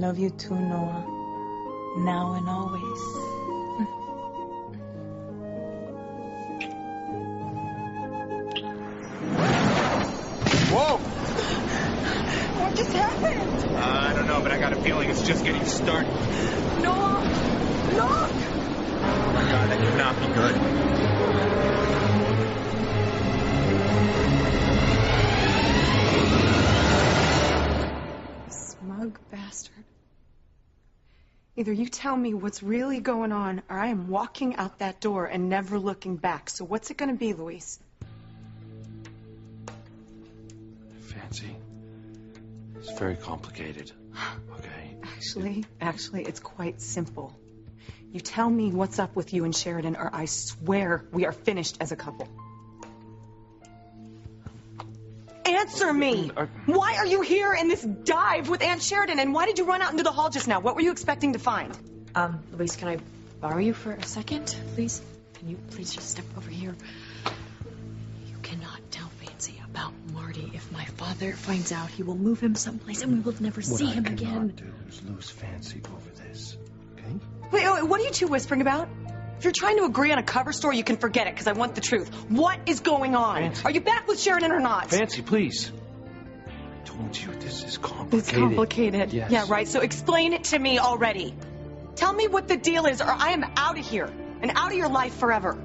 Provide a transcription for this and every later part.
love you too, Noah. Now and always. Whoa! What just happened? I don't know, but I got a feeling it's just getting started. Noah! Look! Oh my God, that cannot be good. Smug bastard. Either you tell me what's really going on, or I am walking out that door and never looking back. So what's it gonna be, Luis? Fancy. It's very complicated. Okay. Actually, it's quite simple. You tell me what's up with you and Sheridan, or I swear we are finished as a couple. Answer me! Why are you here in this dive with Aunt Sheridan, and why did you run out into the hall just now? What were you expecting to find? Luis, can I borrow you for a second, please? Can you please just step over here? You cannot tell Fancy about Marty. If my father finds out, he will move him someplace and we will never see him again. What I cannot do is lose Fancy over this, okay? Wait, what are you two whispering about? If you're trying to agree on a cover story, you can forget it, because I want the truth. What is going on? Fancy. Are you back with Sheridan or not? Fancy, please. I told you this is complicated. It's complicated. Yes. Yeah, right. So explain it to me already. Tell me what the deal is, or I am out of here and out of your life forever.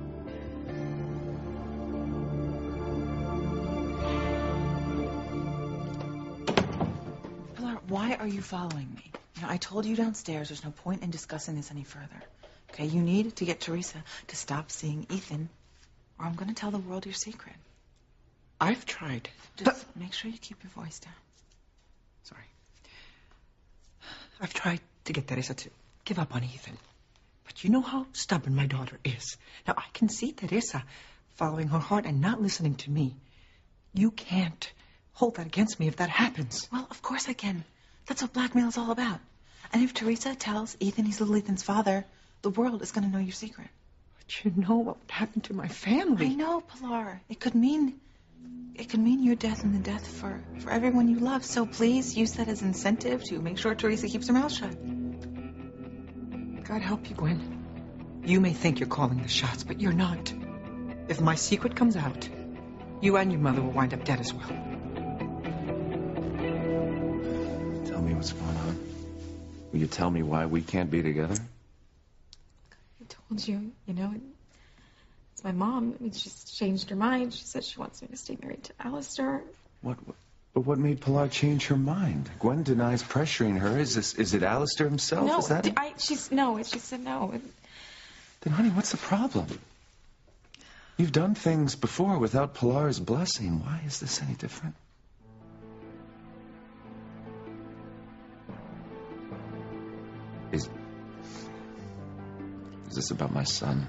Pilar, why are you following me? You know, I told you downstairs there's no point in discussing this any further. Okay, you need to get Teresa to stop seeing Ethan, or I'm going to tell the world your secret. I've tried. Just make sure you keep your voice down. Sorry. I've tried to get Teresa to give up on Ethan. But you know how stubborn my daughter is. Now, I can see Teresa following her heart and not listening to me. You can't hold that against me if that happens. Well, of course I can. That's what blackmail is all about. And if Teresa tells Ethan he's little Ethan's father, the world is going to know your secret. But you know what would happen to my family. I know, Pilar. It could mean your death and the death for everyone you love. So please use that as incentive to make sure Teresa keeps her mouth shut. God help you, Gwen. You may think you're calling the shots, but you're not. If my secret comes out, you and your mother will wind up dead as well. Tell me what's going on. Will you tell me why we can't be together? I told you, it's my mom. I mean, she's changed her mind. She said she wants me to stay married to Alistair. But what made Pilar change her mind? Gwen denies pressuring her. Is it Alistair himself? No, Is that it? she said no. Then, honey, what's the problem? You've done things before without Pilar's blessing. Why is this any different? Is this about my son?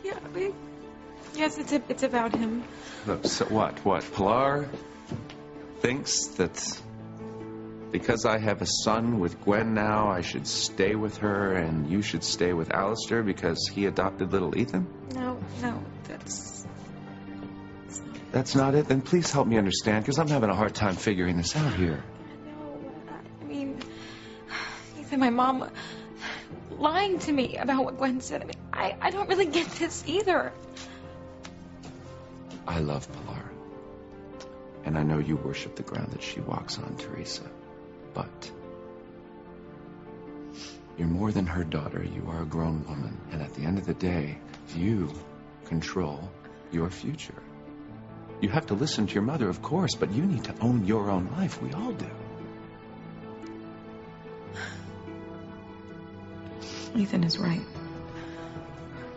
Yeah, yes, it's about him. Look, so what? Pilar thinks that because I have a son with Gwen now, I should stay with her and you should stay with Alistair because he adopted little Ethan? No, That's not it? Then please help me understand, because I'm having a hard time figuring this out here. No, I mean, Ethan, my mom lying to me about what Gwen said. I mean, I don't really get this either. I love Pilar. And I know you worship the ground that she walks on, Teresa. But you're more than her daughter. You are a grown woman. And at the end of the day, you control your future. You have to listen to your mother, of course, but you need to own your own life. We all do. Ethan is right.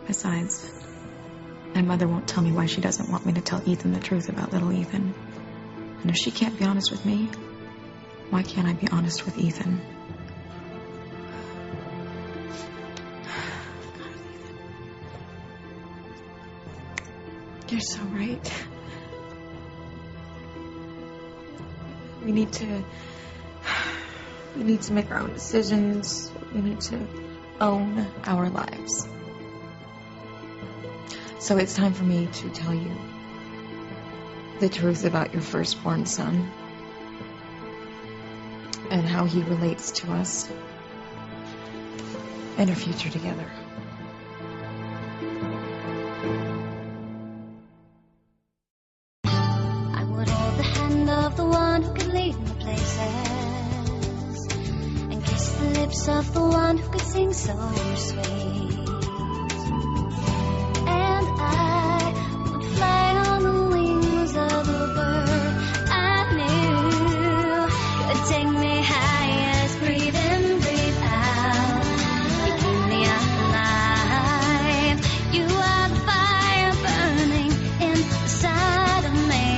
Besides, my mother won't tell me why she doesn't want me to tell Ethan the truth about little Ethan. And if she can't be honest with me, why can't I be honest with Ethan? You're so right. We need to make our own decisions. We need to own our lives. So it's time for me to tell you the truth about your firstborn son and how he relates to us and our future together. I would hold the hand of the one who could lead me places and kiss the lips of the one who could sing so sweet. And I would fly on the wings of a bird I knew could take me high as breathe in, breathe out. You keep me alive. You are the fire burning inside of me.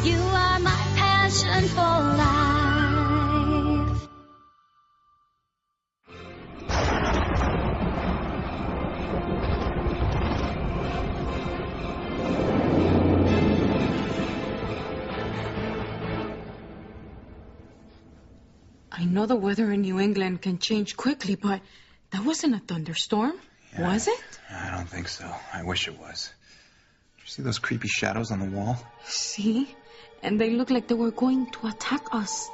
You are my passion for life. I know the weather in New England can change quickly, but that wasn't a thunderstorm, was it? I don't think so. I wish it was. Did you see those creepy shadows on the wall? See? And they look like they were going to attack us.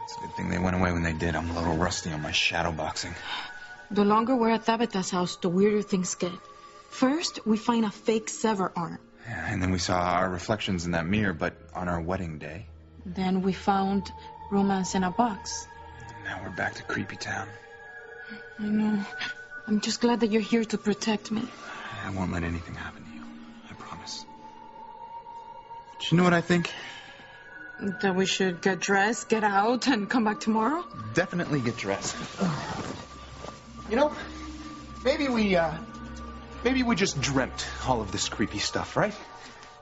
It's a good thing they went away when they did. I'm a little rusty on my shadow boxing. The longer we're at Tabitha's house, the weirder things get. First, we find a fake sever arm. Yeah, and then we saw our reflections in that mirror, but on our wedding day. Then we found romance in a box. Now we're back to Creepy Town. I know. I'm just glad that you're here to protect me. I won't let anything happen to you. I promise. Do you know what I think? That we should get dressed, get out, and come back tomorrow? Definitely get dressed. You know, maybe we just dreamt all of this creepy stuff, right?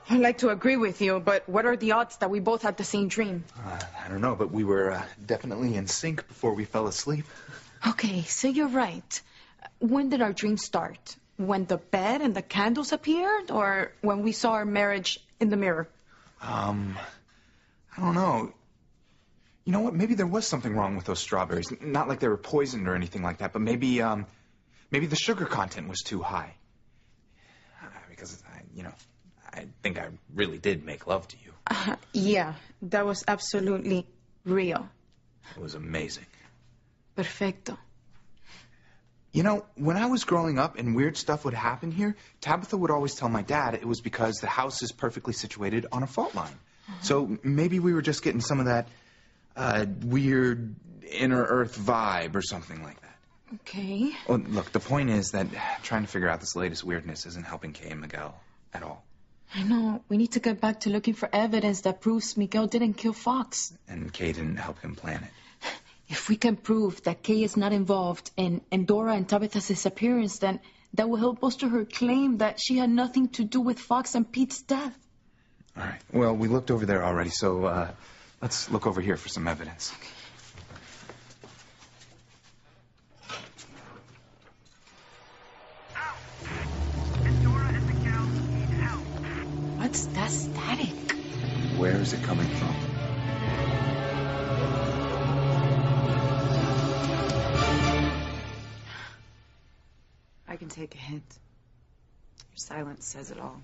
I'd like to agree with you, but what are the odds that we both had the same dream? I don't know, but we were definitely in sync before we fell asleep. Okay, so you're right. When did our dream start? When the bed and the candles appeared, or when we saw our marriage in the mirror? I don't know. You know what? Maybe there was something wrong with those strawberries. Not like they were poisoned or anything like that, but maybe the sugar content was too high. Because, I think I really did make love to you. Yeah, that was absolutely real. It was amazing. Perfecto. You know, when I was growing up and weird stuff would happen here, Tabitha would always tell my dad it was because the house is perfectly situated on a fault line. So maybe we were just getting some of that weird inner earth vibe or something like that. Okay. Well, look, the point is that trying to figure out this latest weirdness isn't helping Kay and Miguel at all. I know. We need to get back to looking for evidence that proves Miguel didn't kill Fox. And Kay didn't help him plan it. If we can prove that Kay is not involved in Dora and Tabitha's disappearance, then that will help bolster her claim that she had nothing to do with Fox and Pete's death. All right. Well, we looked over there already, so let's look over here for some evidence. Okay. What's that static? Where is it coming from? I can take a hint. Your silence says it all.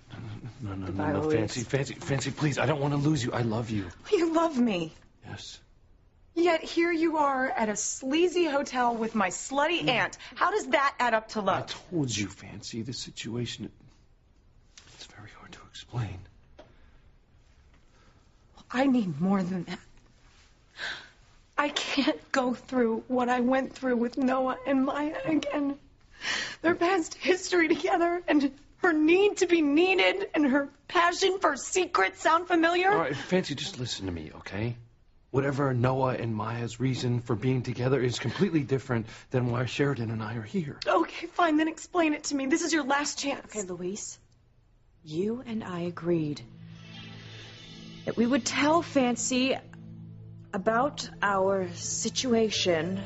No, Fancy, please, I don't want to lose you. I love you. You love me. Yes. Yet here you are at a sleazy hotel with my slutty aunt. How does that add up to love? I told you, Fancy, the situation, it's very hard to explain. I need more than that. I can't go through what I went through with Noah and Maya again. Their past history together and her need to be needed and her passion for secrets sound familiar? All right, Fancy, just listen to me, okay? Whatever Noah and Maya's reason for being together is completely different than why Sheridan and I are here. Okay, fine, then explain it to me. This is your last chance. Okay, Luis, you and I agreed that we would tell Fancy about our situation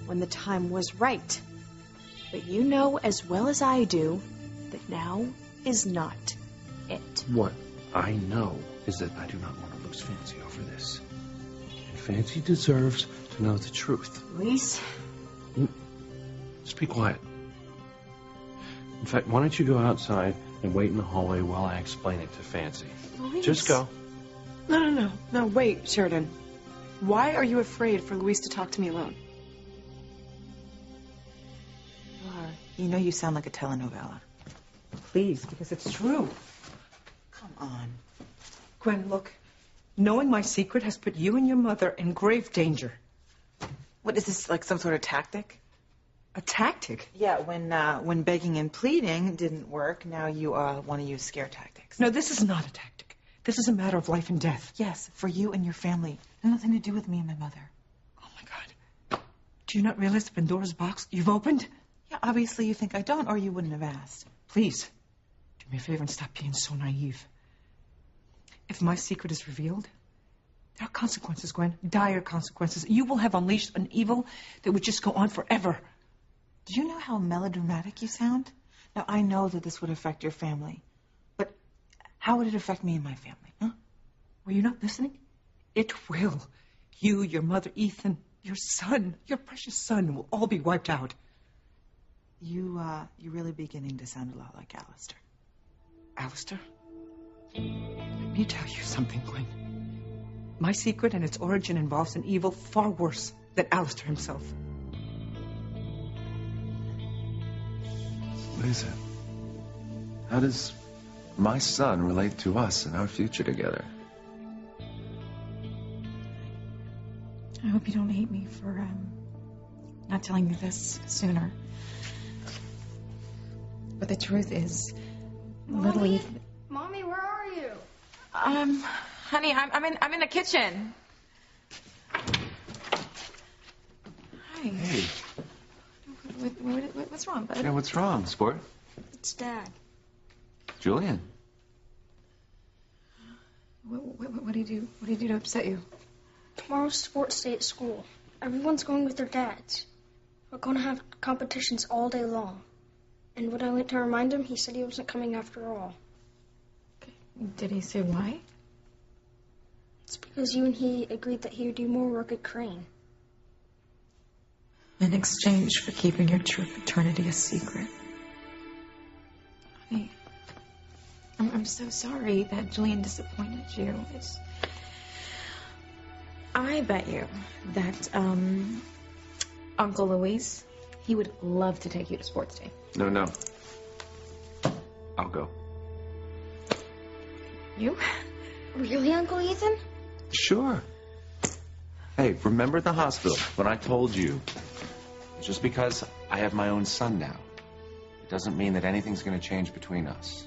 when the time was right. But you know as well as I do that now is not it. What I know is that I do not want to lose Fancy over this. And Fancy deserves to know the truth. Luis? Just be quiet. In fact, why don't you go outside and wait in the hallway while I explain it to Fancy? Luis. Just go. No, wait, Sheridan. Why are you afraid for Luis to talk to me alone? Pilar, you know you sound like a telenovela. Please, because it's true. Come on. Gwen, look. Knowing my secret has put you and your mother in grave danger. What is this, like some sort of tactic? A tactic? Yeah, when begging and pleading didn't work, now you want to use scare tactics. No, this is not a tactic. This is a matter of life and death. Yes, for you and your family. Nothing to do with me and my mother. Oh, my God. Do you not realize the Pandora's box you've opened? Yeah, obviously you think I don't, or you wouldn't have asked. Please, do me a favor and stop being so naive. If my secret is revealed, there are consequences, Gwen. Dire consequences. You will have unleashed an evil that would just go on forever. Do you know how melodramatic you sound? Now, I know that this would affect your family. But how would it affect me and my family, huh? Were you not listening? It will. You, your mother, Ethan, your son, your precious son will all be wiped out. You're really beginning to sound a lot like Alistair. Alistair? Let me tell you something, Gwen. My secret and its origin involves an evil far worse than Alistair himself. Lisa, how does my son relate to us and our future together? I hope you don't hate me for not telling you this sooner. But the truth is, little Ethan. Mommy, where are you? Honey, I'm in the kitchen. Hi. Hey. What's wrong, bud? Yeah, what's wrong, sport? It's Dad. Julian. What do you do? What do you do to upset you? Tomorrow's sports day at school. Everyone's going with their dads. We're going to have competitions all day long. And when I went to remind him, he said he wasn't coming after all. Did he say why? It's because you and he agreed that he would do more work at Crane. In exchange for keeping your true paternity a secret. Honey, I'm so sorry that Julian disappointed you. I bet you that Uncle Luis, he would love to take you to sports day. No. I'll go. You? Really, Uncle Ethan? Sure. Hey, remember the hospital when I told you? Just because I have my own son now, it doesn't mean that anything's going to change between us.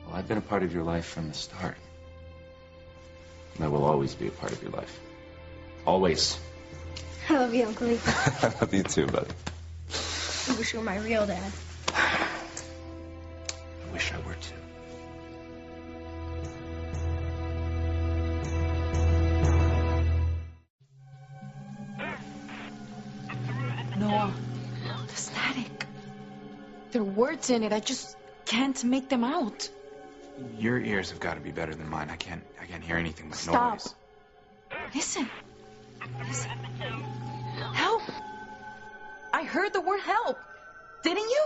Well, I've been a part of your life from the start. And I will always be a part of your life. Always. I love you, Uncle Ethan. I love you too, buddy. I wish you were my real dad. I wish I were too. Noah. The static. There are words in it. I just can't make them out. Your ears have got to be better than mine. I can't hear anything but Stop. noise. Listen. Help. I heard the word help. Didn't you?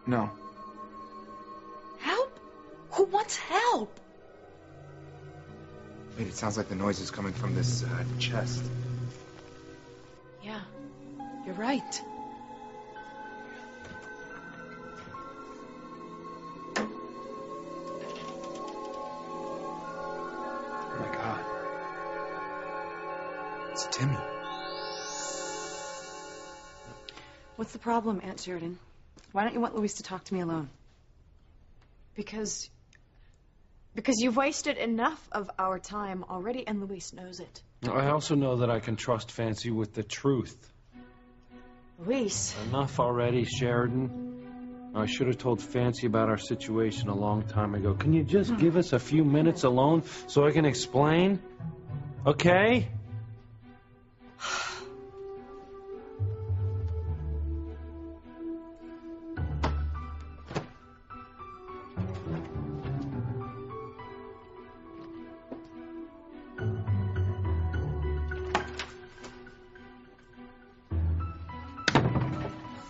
No. Help? Who wants help? Wait, it sounds like the noise is coming from this chest. Yeah, you're right. Oh my God. It's Timmy. What's the problem, Aunt Sheridan? Why don't you want Luis to talk to me alone? Because you've wasted enough of our time already, and Luis knows it. I also know that I can trust Fancy with the truth. Luis. Enough already, Sheridan. I should have told Fancy about our situation a long time ago. Can you just give us a few minutes alone so I can explain? Okay?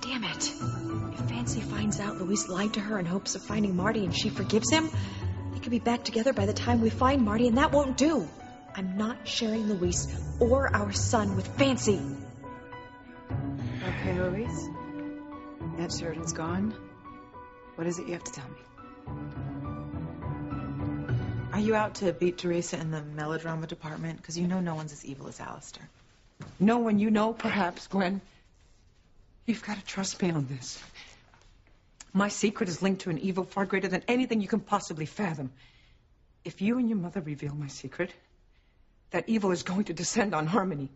Damn it. If Fancy finds out Luis lied to her in hopes of finding Marty and she forgives him, they could be back together by the time we find Marty, and that won't do. I'm not sharing Luis or our son with Fancy. Okay, Luis. Aunt Sheridan's gone. What is it you have to tell me? Are you out to beat Teresa in the melodrama department? Because you know no one's as evil as Alistair. No one you know, perhaps, Gwen. You've got to trust me on this. My secret is linked to an evil far greater than anything you can possibly fathom. If you and your mother reveal my secret, that evil is going to descend on Harmony.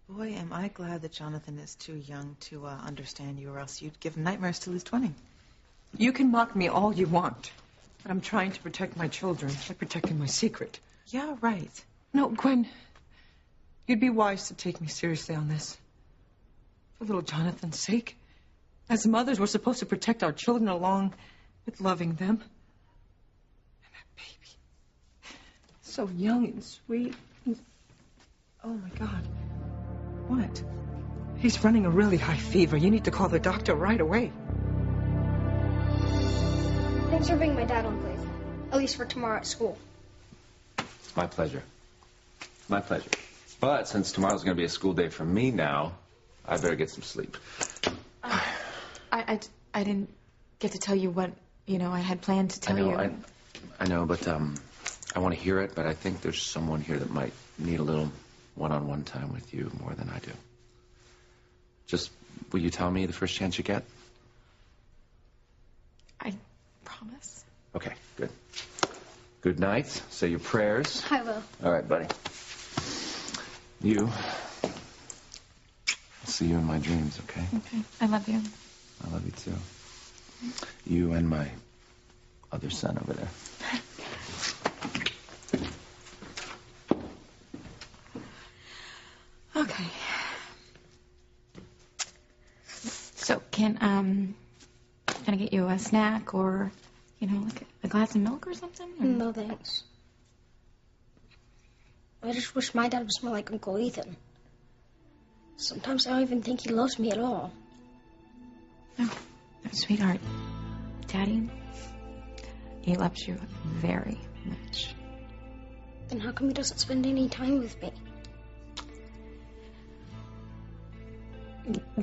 Boy, am I glad that Jonathan is too young to understand you, or else you'd give him nightmares till he's 20. You can mock me all you want, but I'm trying to protect my children by protecting my secret. Yeah, right. No, Gwen, you'd be wise to take me seriously on this. For little Jonathan's sake. As mothers, we're supposed to protect our children along with loving them. And that baby, so young and sweet. Oh, my God. What? He's running a really high fever. You need to call the doctor right away. Thanks for bringing my dad home, please. At least for tomorrow at school. My pleasure. My pleasure. But since tomorrow's going to be a school day for me now, I better get some sleep. I didn't get to tell you what, I had planned to tell you. I know, but I want to hear it, but I think there's someone here that might need a little one-on-one time with you more than I do. Just, will you tell me the first chance you get? I promise. Okay, good. Good night. Say your prayers. I will. All right, buddy. I'll see you in my dreams, okay? Okay, I love you. I love you too. You and my other son over there. Okay. So can I get you a snack or, like a glass of milk or something? Or? No, thanks. I just wish my dad was more like Uncle Ethan. Sometimes I don't even think he loves me at all. No, sweetheart. Daddy, he loves you very much. Then how come he doesn't spend any time with me?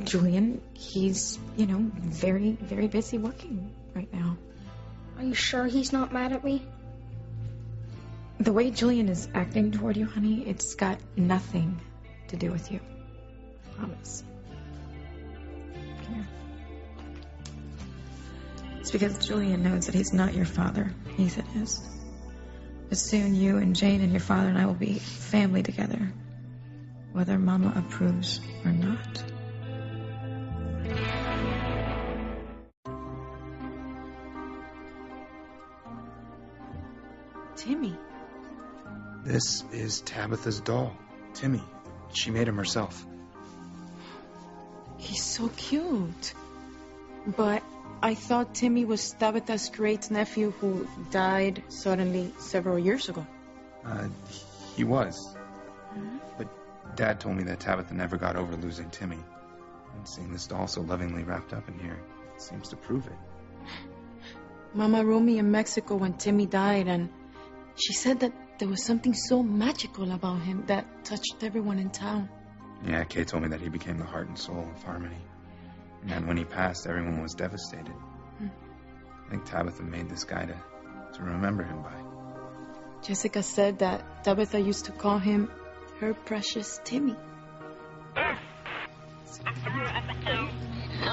Julian, he's, very, very busy working right now. Are you sure he's not mad at me? The way Julian is acting toward you, honey, it's got nothing to do with you. I promise. Here. It's because Julian knows that he's not your father. Ethan is. But soon you and Jane and your father and I will be family together, whether Mama approves or not. Timmy. This is Tabitha's doll, Timmy. She made him herself. He's so cute. But I thought Timmy was Tabitha's great nephew who died suddenly several years ago. He was. But Dad told me that Tabitha never got over losing Timmy. And seeing this doll so lovingly wrapped up in here seems to prove it. Mama wrote me in Mexico when Timmy died, and she said that there was something so magical about him that touched everyone in town. Yeah, Kay told me that he became the heart and soul of Harmony. And when he passed, everyone was devastated. I think Tabitha made this guy to remember him by. Jessica said that Tabitha used to call him her precious Timmy.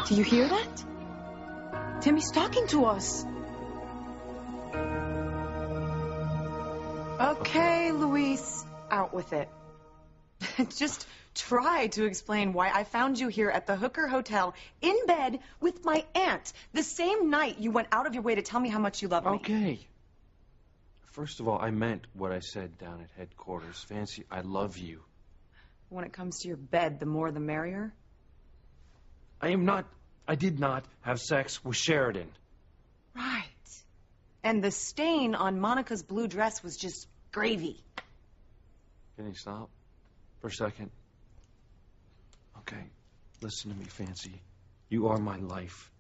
Do you hear that? Timmy's talking to us. Okay, Luis, out with it. Just try to explain why I found you here at the Hooker Hotel in bed with my aunt the same night you went out of your way to tell me how much you love me. Okay. First of all, I meant what I said down at headquarters. Fancy, I love you. When it comes to your bed, the more the merrier. I did not have sex with Sheridan. Right. And the stain on Monica's blue dress was just gravy. Can you stop for a second? Okay. Listen to me, Fancy. You are my life.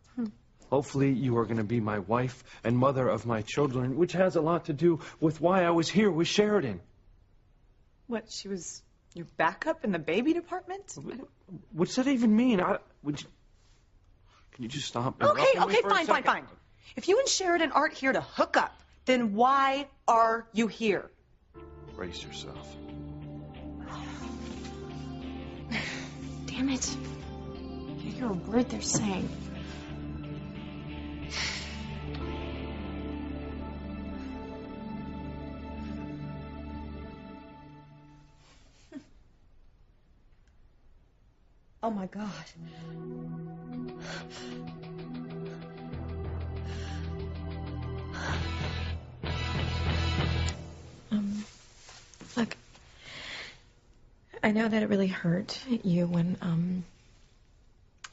Hopefully you are going to be my wife and mother of my children, which has a lot to do with why I was here with Sheridan. What, she was your backup in the baby department? What's that even mean? Can you just stop? interrupting me for a second? Fine. If you and Sheridan aren't here to hook up, then why are you here? Brace yourself. Damn it. You hear a word they're saying. Oh, my God. Look, I know that it really hurt you when,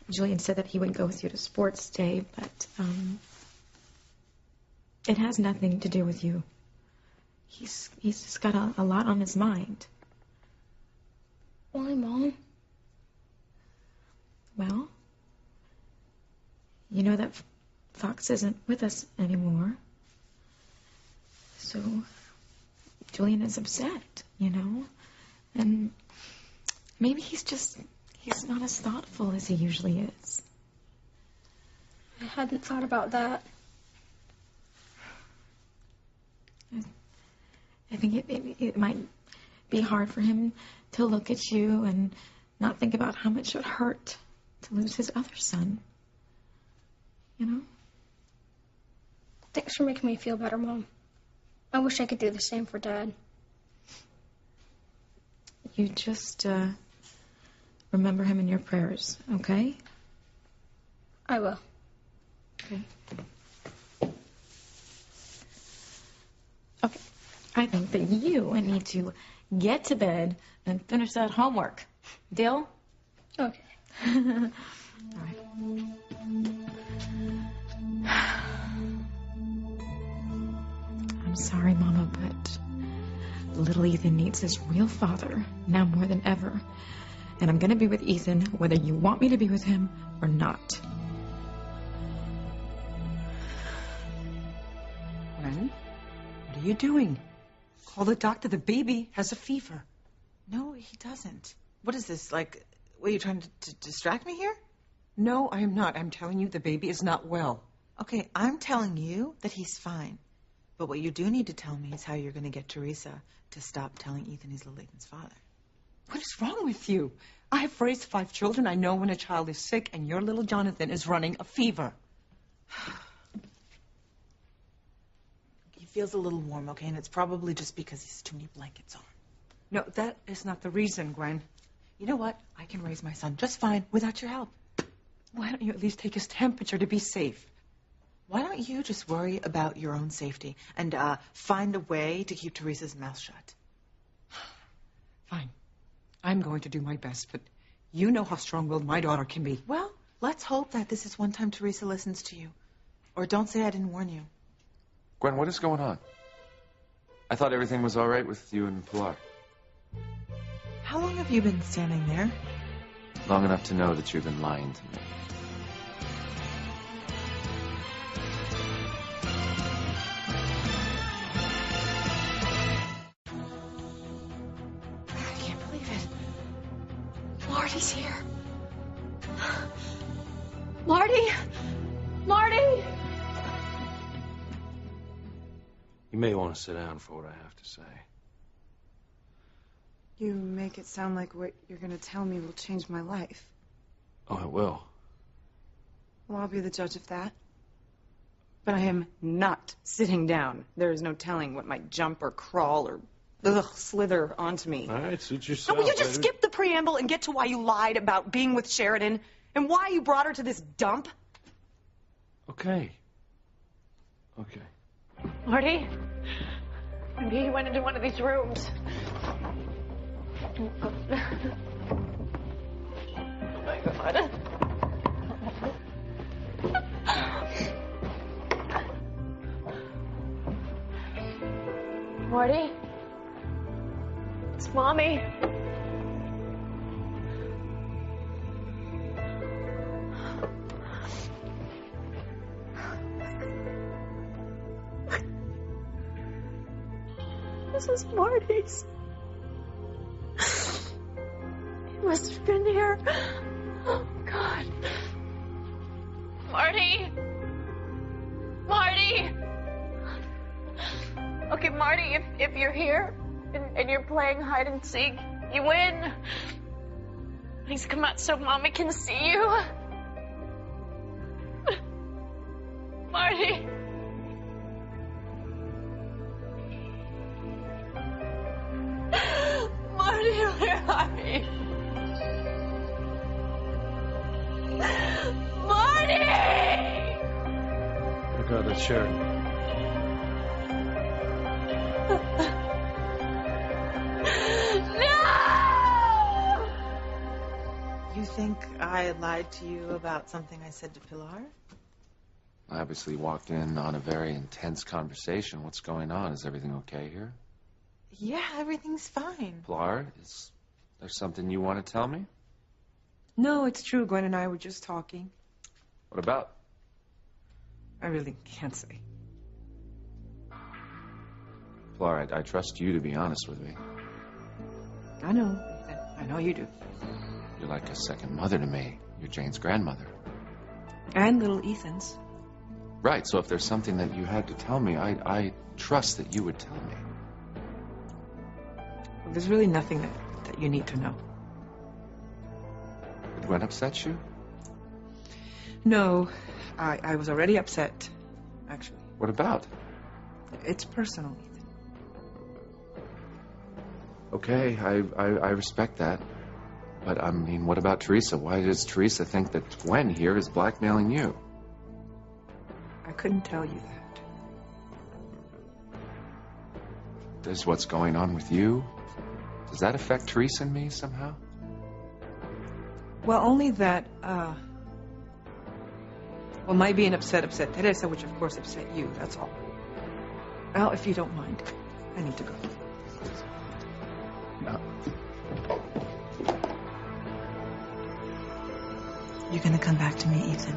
Julian said that he wouldn't go with you to sports day, but, it has nothing to do with you. He's just got a lot on his mind. Why, Mom? Well, you know that Fox isn't with us anymore. So, Julian is upset, you know? And maybe he's not as thoughtful as he usually is. I hadn't thought about that. I think it might be hard for him to look at you and not think about how much it would hurt to lose his other son. You know? Thanks for making me feel better, Mom. I wish I could do the same for Dad. You just remember him in your prayers, okay? I will. Okay. Okay. I think that you need to get to bed and finish that homework. Deal? Okay. All right. I'm sorry, Mama, but little Ethan needs his real father now more than ever. And I'm going to be with Ethan whether you want me to be with him or not. Gwen, what are you doing? Call the doctor. The baby has a fever. No, he doesn't. What is this, like, were you trying to distract me here? No, I am not. I'm telling you the baby is not well. Okay, I'm telling you that he's fine. But what you do need to tell me is how you're going to get Teresa to stop telling Ethan he's little Ethan's father. What is wrong with you? I have raised 5 children. I know when a child is sick, and your little Jonathan is running a fever. He feels a little warm, okay? And it's probably just because he has too many blankets on. No, that is not the reason, Gwen. You know what? I can raise my son just fine without your help. Why don't you at least take his temperature to be safe? Why don't you just worry about your own safety and find a way to keep Teresa's mouth shut? Fine. I'm going to do my best, but you know how strong-willed my daughter can be. Well, let's hope that this is one time Teresa listens to you. Or don't say I didn't warn you. Gwen, what is going on? I thought everything was all right with you and Pilar. How long have you been standing there? Long enough to know that you've been lying to me. I can't believe it. Marty's here. Marty! Marty! You may want to sit down for what I have to say. You make it sound like what you're going to tell me will change my life. Oh, it will. Well, I'll be the judge of that. But I am not sitting down. There is no telling what might jump or crawl or slither onto me. All right, suit Now, yourself. will you just skip the preamble and get to why you lied about being with Sheridan and why you brought her to this dump? Okay. Okay. Marty? Maybe he went into one of these rooms. Oh my God. Marty? It's Mommy. This is Marty's. He must have been here. Oh, God. Marty! Marty! Okay, Marty, if you're here and you're playing hide and seek, you win. Please come out so Mommy can see you. Marty! Marty, where are you? Marty! Oh, God, that's Sheridan. No! You think I lied to you about something I said to Pilar? I obviously walked in on a very intense conversation. What's going on? Is everything okay here? Yeah, everything's fine. Pilar, is there something you want to tell me? No, it's true. Gwen and I were just talking. What about? I really can't say. Pilar, I trust you to be honest with me. I know. I know you do. You're like a second mother to me. You're Jane's grandmother. And little Ethan's. Right, so if there's something that you had to tell me, I trust that you would tell me. Well, there's really nothing that you need to know. Did Gwen upset you? No, I was already upset, actually. What about? It's personal, Ethan. Okay, I respect that. But, I mean, what about Teresa? Why does Teresa think that Gwen here is blackmailing you? I couldn't tell you that. Does what's going on with you, does that affect Teresa and me somehow? Well, only that, well, my being upset Teresa, which of course upset you, that's all. Well, if you don't mind, I need to go. No. You're gonna come back to me, Ethan.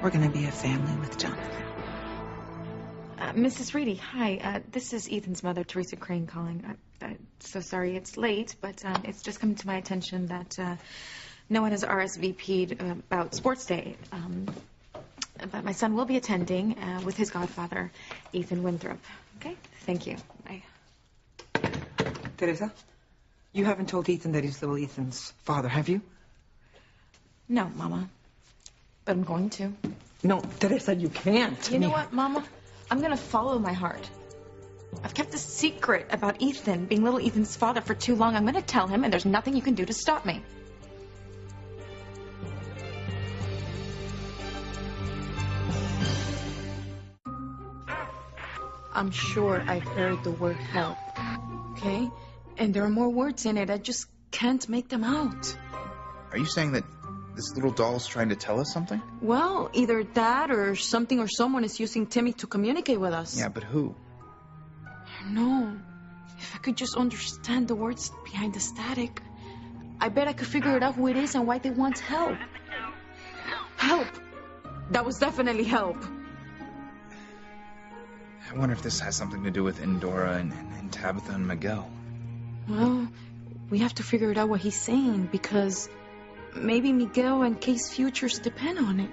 We're gonna be a family with Jonathan. Mrs. Reedy, hi. This is Ethan's mother, Teresa Crane, calling. So sorry it's late, but it's just come to my attention that no one has RSVP'd about Sports Day. But my son will be attending with his godfather, Ethan Winthrop. Okay? Thank you. Bye. Teresa, you haven't told Ethan that he's little Ethan's father, have you? No, Mama. But I'm going to. No, Teresa, you can't. You know what, Mama? I'm going to follow my heart. I've kept a secret about Ethan being little Ethan's father for too long. I'm going to tell him, and there's nothing you can do to stop me. I'm sure I've heard the word help. Okay? And there are more words in it. I just can't make them out. Are you saying that this little doll's trying to tell us something? Well, either that or something or someone is using Timmy to communicate with us. Yeah, but who? No. If I could just understand the words behind the static, I bet I could figure it out who it is and why they want help. Help! That was definitely help. I wonder if this has something to do with Endora and Tabitha and Miguel. Well, we have to figure it out what he's saying, because maybe Miguel and Kay's futures depend on it.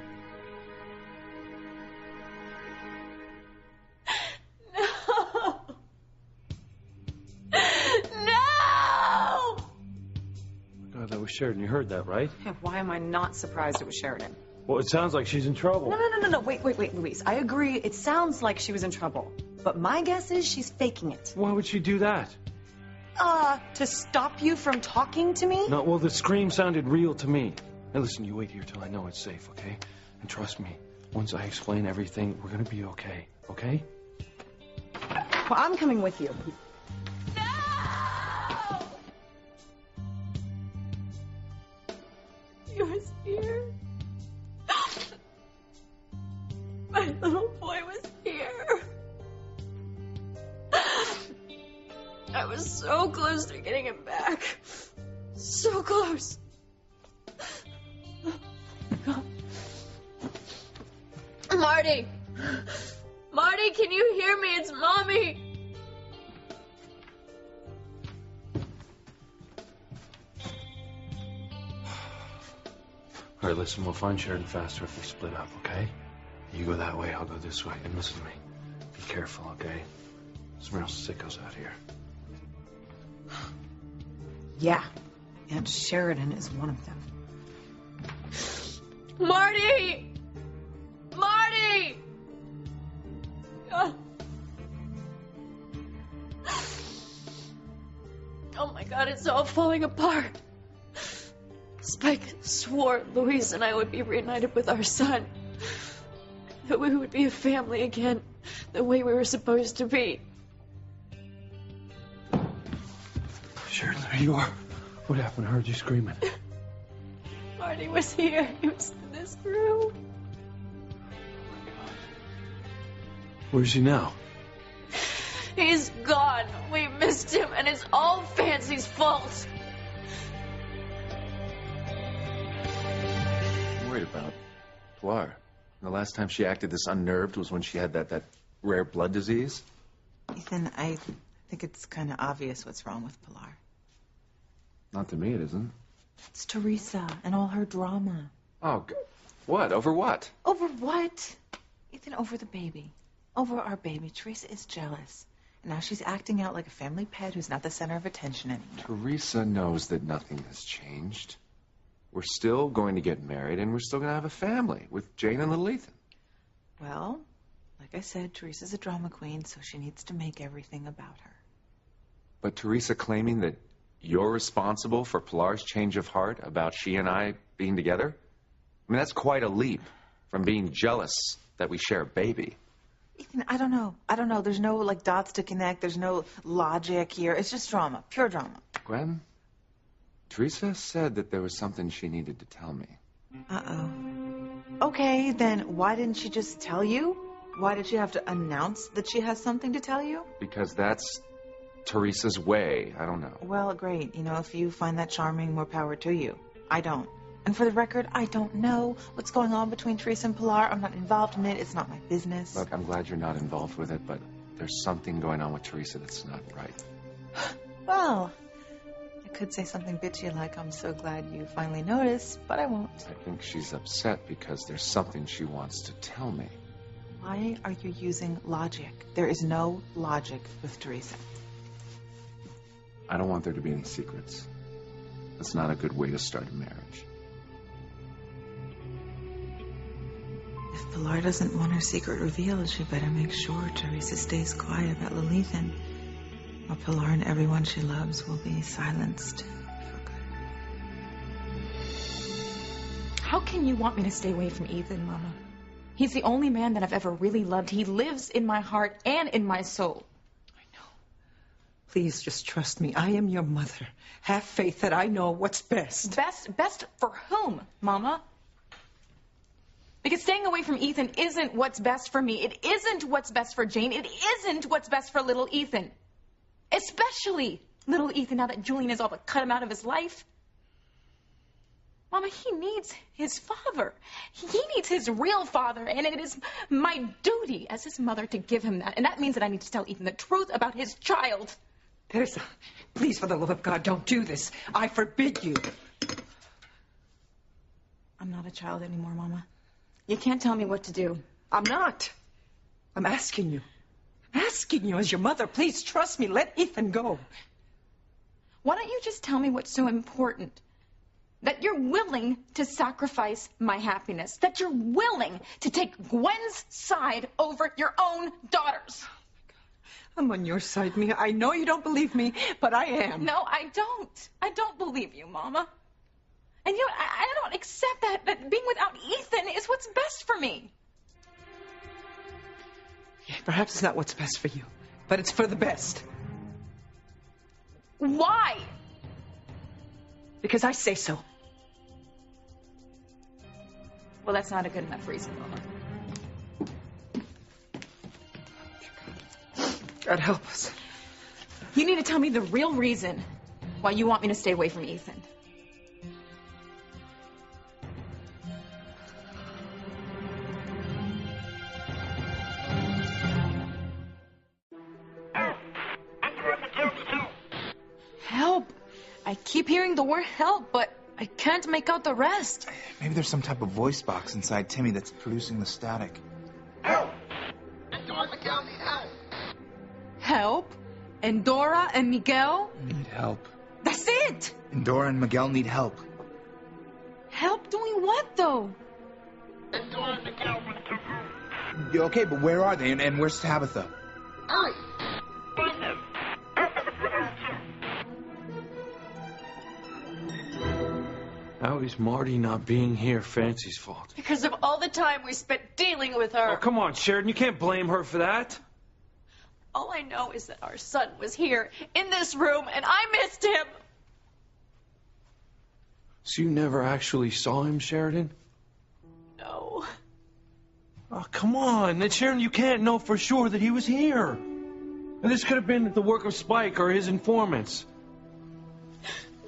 That was Sheridan. You heard that, right? Yeah, why am I not surprised it was Sheridan? Well, it sounds like she's in trouble. No. Wait, Louise. I agree. It sounds like she was in trouble. But my guess is she's faking it. Why would she do that? To stop you from talking to me? No, well, the scream sounded real to me. Now, listen, you wait here till I know it's safe, okay? And trust me, once I explain everything, we're gonna be okay, okay? Well, I'm coming with you. He was here. My little boy was here. I was so close to getting him back. So close. Marty! Marty, can you hear me? It's Mommy! All right, listen, we'll find Sheridan faster if we split up, okay? You go that way, I'll go this way. And listen to me. Be careful, okay? Some real sickos out here. Yeah, and Sheridan is one of them. Marty! Marty! Oh my God, it's all falling apart. Spike swore Louise and I would be reunited with our son. That we would be a family again, the way we were supposed to be. Sheridan, there you are. What happened? I heard you screaming. Marty was here. He was in this room. Where's he now? He's gone. We missed him, and it's all Fancy's fault. I'm worried about Pilar. The last time she acted this unnerved was when she had that rare blood disease. Ethan, I think it's kind of obvious what's wrong with Pilar. Not to me, it isn't. It's Teresa and all her drama. Oh, what? Over what? Over what? Ethan, over the baby. Over our baby. Teresa is jealous. And now she's acting out like a family pet who's not the center of attention anymore. Teresa knows that nothing has changed. We're still going to get married, and we're still going to have a family with Jane and little Ethan. Well, like I said, Teresa's a drama queen, so she needs to make everything about her. But Teresa claiming that you're responsible for Pilar's change of heart about she and I being together? I mean, that's quite a leap from being jealous that we share a baby. Ethan, I don't know. There's no, dots to connect. There's no logic here. It's just drama. Pure drama. Gwen, Teresa said that there was something she needed to tell me. Uh-oh. Okay, then why didn't she just tell you? Why did she have to announce that she has something to tell you? Because that's Teresa's way. I don't know. Well, great. If you find that charming, more power to you. I don't. And for the record, I don't know what's going on between Teresa and Pilar. I'm not involved in it. It's not my business. Look, I'm glad you're not involved with it, but there's something going on with Teresa that's not right. Well, I could say something bitchy like, I'm so glad you finally noticed, but I won't. I think she's upset because there's something she wants to tell me. Why are you using logic? There is no logic with Teresa. I don't want there to be any secrets. That's not a good way to start a marriage. If Pilar doesn't want her secret revealed, she better make sure Teresa stays quiet about little Ethan, or Pilar and everyone she loves will be silenced for good. How can you want me to stay away from Ethan, Mama? He's the only man that I've ever really loved. He lives in my heart and in my soul. I know. Please just trust me. I am your mother. Have faith that I know what's best. Best for whom, Mama? Because staying away from Ethan isn't what's best for me. It isn't what's best for Jane. It isn't what's best for little Ethan. Especially little Ethan, now that Julian has all but cut him out of his life. Mama, he needs his father. He needs his real father, and it is my duty as his mother to give him that. And that means that I need to tell Ethan the truth about his child. Teresa, please, for the love of God, don't do this. I forbid you. I'm not a child anymore, Mama. You can't tell me what to do. I'm not. I'm asking you. I'm asking you as your mother. Please trust me. Let Ethan go. Why don't you just tell me what's so important? That you're willing to sacrifice my happiness. That you're willing to take Gwen's side over your own daughter's. I'm on your side, Mia. I know you don't believe me, but I am. No, I don't. I don't believe you, Mama. And I don't accept that being without Ethan is what's best for me. Yeah, perhaps it's not what's best for you, but it's for the best. Why? Because I say so. Well, that's not a good enough reason, Mama. God help us. You need to tell me the real reason why you want me to stay away from Ethan. Help! I keep hearing the word help, but I can't make out the rest. Maybe there's some type of voice box inside Timmy that's producing the static. Help! And Dora and Miguel? Need help. That's it! And Dora and Miguel need help. Help doing what, though? Yeah, okay, but where are they? And where's Tabitha? How is Marty not being here Fancy's fault? Because of all the time we spent dealing with her. Oh, come on, Sheridan. You can't blame her for that. All I know is that our son was here, in this room, and I missed him. So you never actually saw him, Sheridan? No. Oh, come on. And Sheridan, you can't know for sure that he was here. And this could have been the work of Spike or his informants.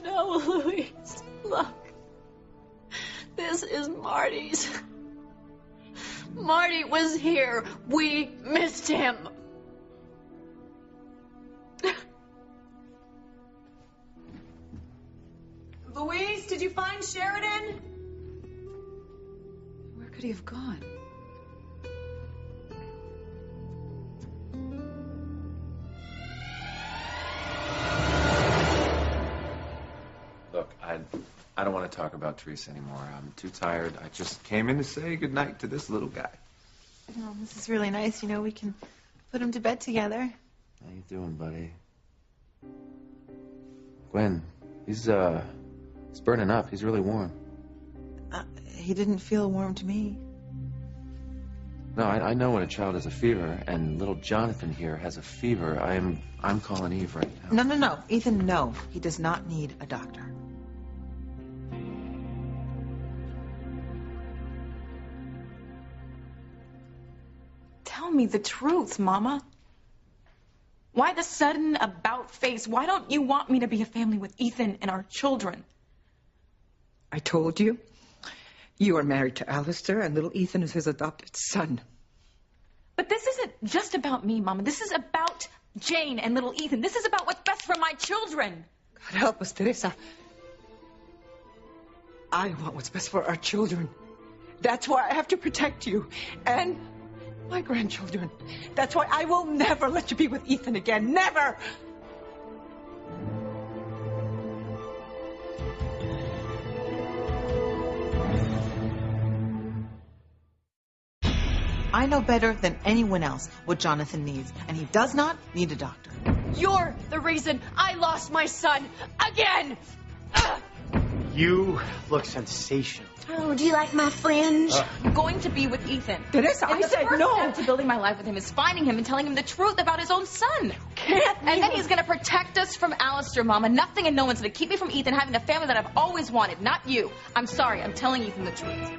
No, Louise. Look. This is Marty's. Marty was here. We missed him. Louise, did you find Sheridan? Where could he have gone? Look, I don't want to talk about Teresa anymore. I'm too tired. I just came in to say goodnight to this little guy. Oh, this is really nice. You know, we can put him to bed together. How you doing, buddy? Gwen, he's burning up. He's really warm. He didn't feel warm to me. No, I know when a child has a fever, and little Jonathan here has a fever. I'm calling Eve right now. No. Ethan, no. He does not need a doctor. Tell me the truth, Mama. Why the sudden about face? Why don't you want me to be a family with Ethan and our children? I told you. You are married to Alistair, and little Ethan is his adopted son. But this isn't just about me, Mama. This is about Jane and little Ethan. This is about what's best for my children. God help us, Teresa. I want what's best for our children. That's why I have to protect you. And my grandchildren. That's why I will never let you be with Ethan again. Never! I know better than anyone else what Jonathan needs, and he does not need a doctor. You're the reason I lost my son again. You look sensational. Oh, do you like my fringe? I'm going to be with Ethan. Teresa, And I said the no. first step to building my life with him is finding him and telling him the truth about his own son. And then he's going to protect us from Alistair, Mama. Nothing and no one's going to keep me from Ethan having the family that I've always wanted. Not you. I'm sorry. I'm telling Ethan the truth.